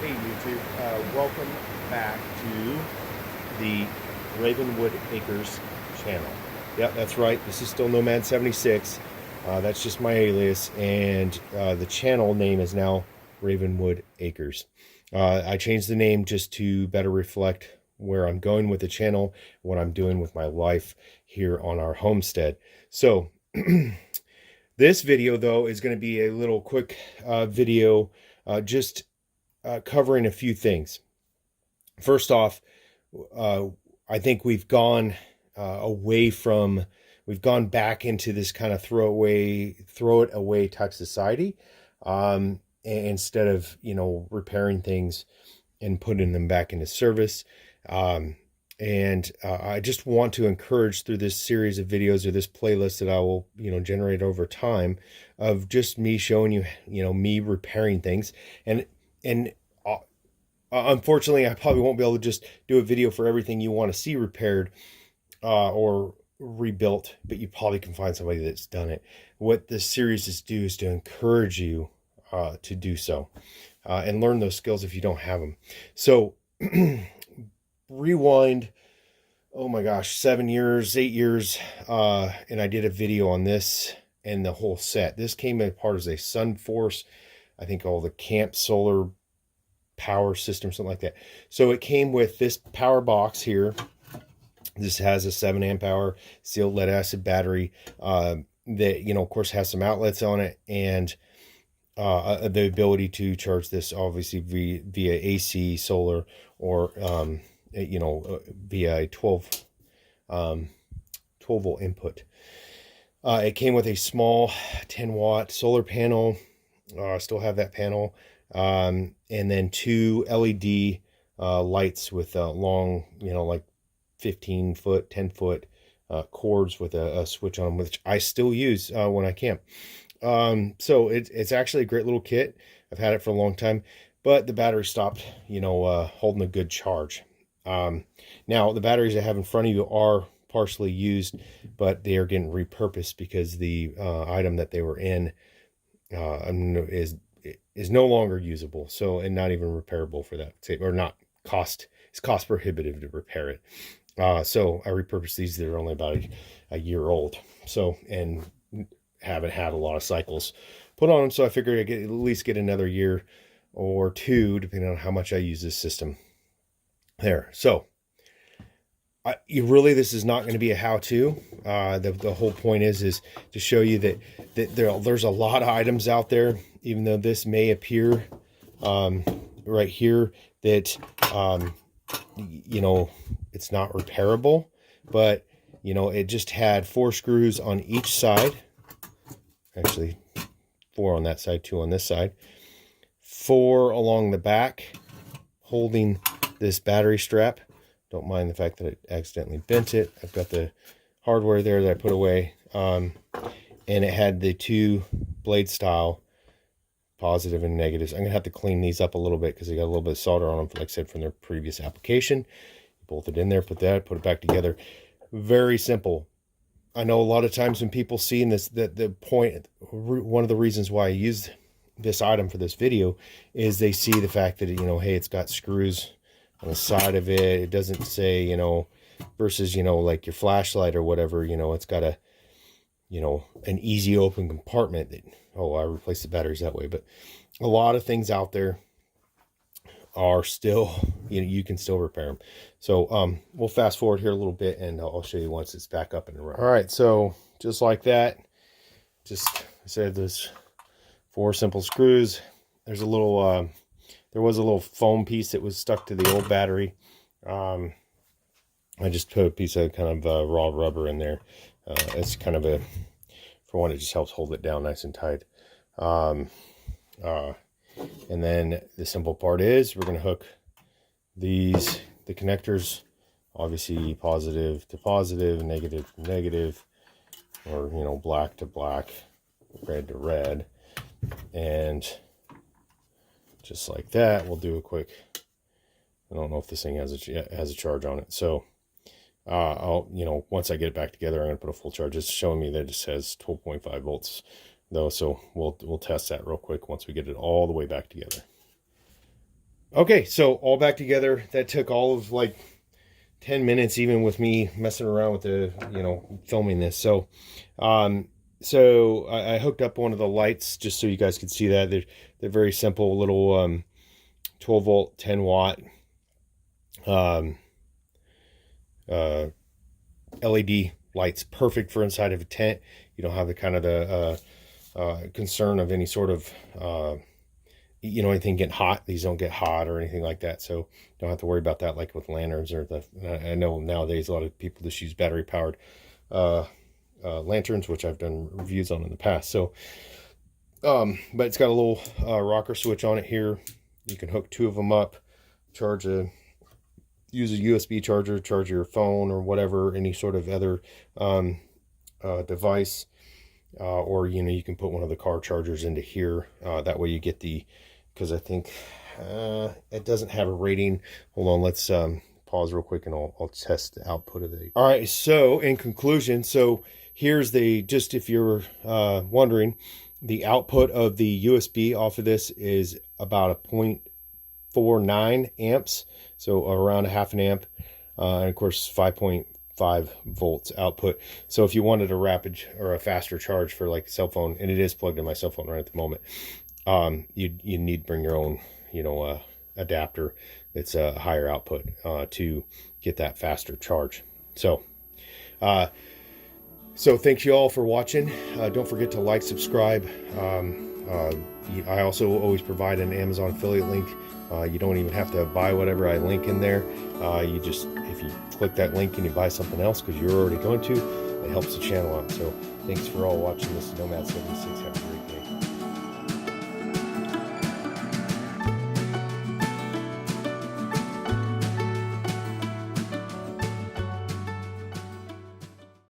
Hey YouTube, welcome back to the Ravenwood Acres channel. Yep, that's right. This is still Nomad76. That's just my alias, and the channel name is now Ravenwood Acres. I changed the name just to better reflect where I'm going with the channel, what I'm doing with my life here on our homestead. So this video, though, is going to be a little quick video, just covering a few things. First off, I think we've gone we've gone back into this kind of throw it away type society, instead of, repairing things and putting them back into service. I just want to encourage through this series of videos, or this playlist that I will, generate over time, of just me showing you, me repairing things. And unfortunately, I probably won't be able to just do a video for everything you want to see repaired or rebuilt, but you probably can find somebody that's done it. What this series is to encourage you to do so, and learn those skills if you don't have them. So rewind, oh my gosh, 7 years, 8 years, and I did a video on this and the whole set. This came apart as a Sunforce, I think, all the camp solar power system, something like that. So it came with this power box here. This has a 7 amp hour sealed lead acid battery that, of course, has some outlets on it, and the ability to charge this obviously via AC solar, or via a 12 volt input. It came with a small 10-watt solar panel. I still have that panel. And then 2 LED lights with long, like 15-foot, 10-foot cords with a switch on them, which I still use when I camp. So it's actually a great little kit. I've had it for a long time, but the battery stopped, holding a good charge. Now the batteries I have in front of you are partially used, but they are getting repurposed because the item that they were in is no longer usable, so, and not even repairable for that, or not it's cost prohibitive to repair it. So I repurposed these. They're only about a year old, so, and haven't had a lot of cycles put on them, so I figured I'd at least get another year or two, depending on how much I use this system there. So this is not going to be a how-to. The whole point is to show you that there's a lot of items out there, even though this may appear right here that it's not repairable, but it just had 4 screws on each side. Actually, 4 on that side, 2 on this side, 4 along the back holding this battery strap. Don't mind the fact that I accidentally bent it. I've got the hardware there that I put away. And it had the 2 blade style positive and negatives. I'm gonna have to clean these up a little bit because they got a little bit of solder on them, like I said, from their previous application. Bolt it in there, put it back together. Very simple. I know a lot of times when people see this, one of the reasons why I used this item for this video is they see the fact that, hey, it's got screws on the side of it. It doesn't say, versus, like your flashlight or whatever, it's got an easy open compartment that, I replaced the batteries that way. But a lot of things out there are still, you can still repair them. So we'll fast forward here a little bit, and I'll show you once it's back up and running. All right, so just like that, I said there's 4 simple screws. There's a little there was a little foam piece that was stuck to the old battery. I just put a piece of kind of raw rubber in there. It's kind of for one, it just helps hold it down nice and tight. And then the simple part is we're going to hook the connectors, obviously positive to positive, negative to negative, or, black to black, red to red. And just like that, we'll do a quick, I don't know if this thing has a charge on it. So I'll, once I get it back together, I'm going to put a full charge. It's showing me that it says 12.5 volts though, so we'll test that real quick once we get it all the way back together. Okay, so all back together. That took all of like 10 minutes, even with me messing around with the, filming this. So, I hooked up one of the lights just so you guys could see that. They're very simple little 12 volt, 10 watt um, LED lights, perfect for inside of a tent. You don't have the kind of the concern of any sort of anything getting hot. These don't get hot or anything like that, so don't have to worry about that like with lanterns or I know nowadays a lot of people just use battery powered lanterns, which I've done reviews on in the past. So but it's got a little rocker switch on it here. You can hook two of them up, use a USB charger, charge your phone or whatever, any sort of other device, or you can put one of the car chargers into here. That way you get because I think it doesn't have a rating. Hold on, let's pause real quick and I'll test the output of the. All right, so in conclusion, here's just if you're wondering, the output of the USB off of this is about a 0.49 amps, so around a half an amp, and of course 5.5 volts output. So if you wanted a rapid or a faster charge for like a cell phone, and it is plugged in my cell phone right at the moment, you need to bring your own adapter that's a higher output to get that faster charge. So thanks you all for watching. Don't forget to like, subscribe. I also always provide an Amazon affiliate link. You don't even have to buy whatever I link in there. If you click that link and you buy something else because you're already going to, it helps the channel out. So thanks for all watching. This is Nomad76. Have a great day.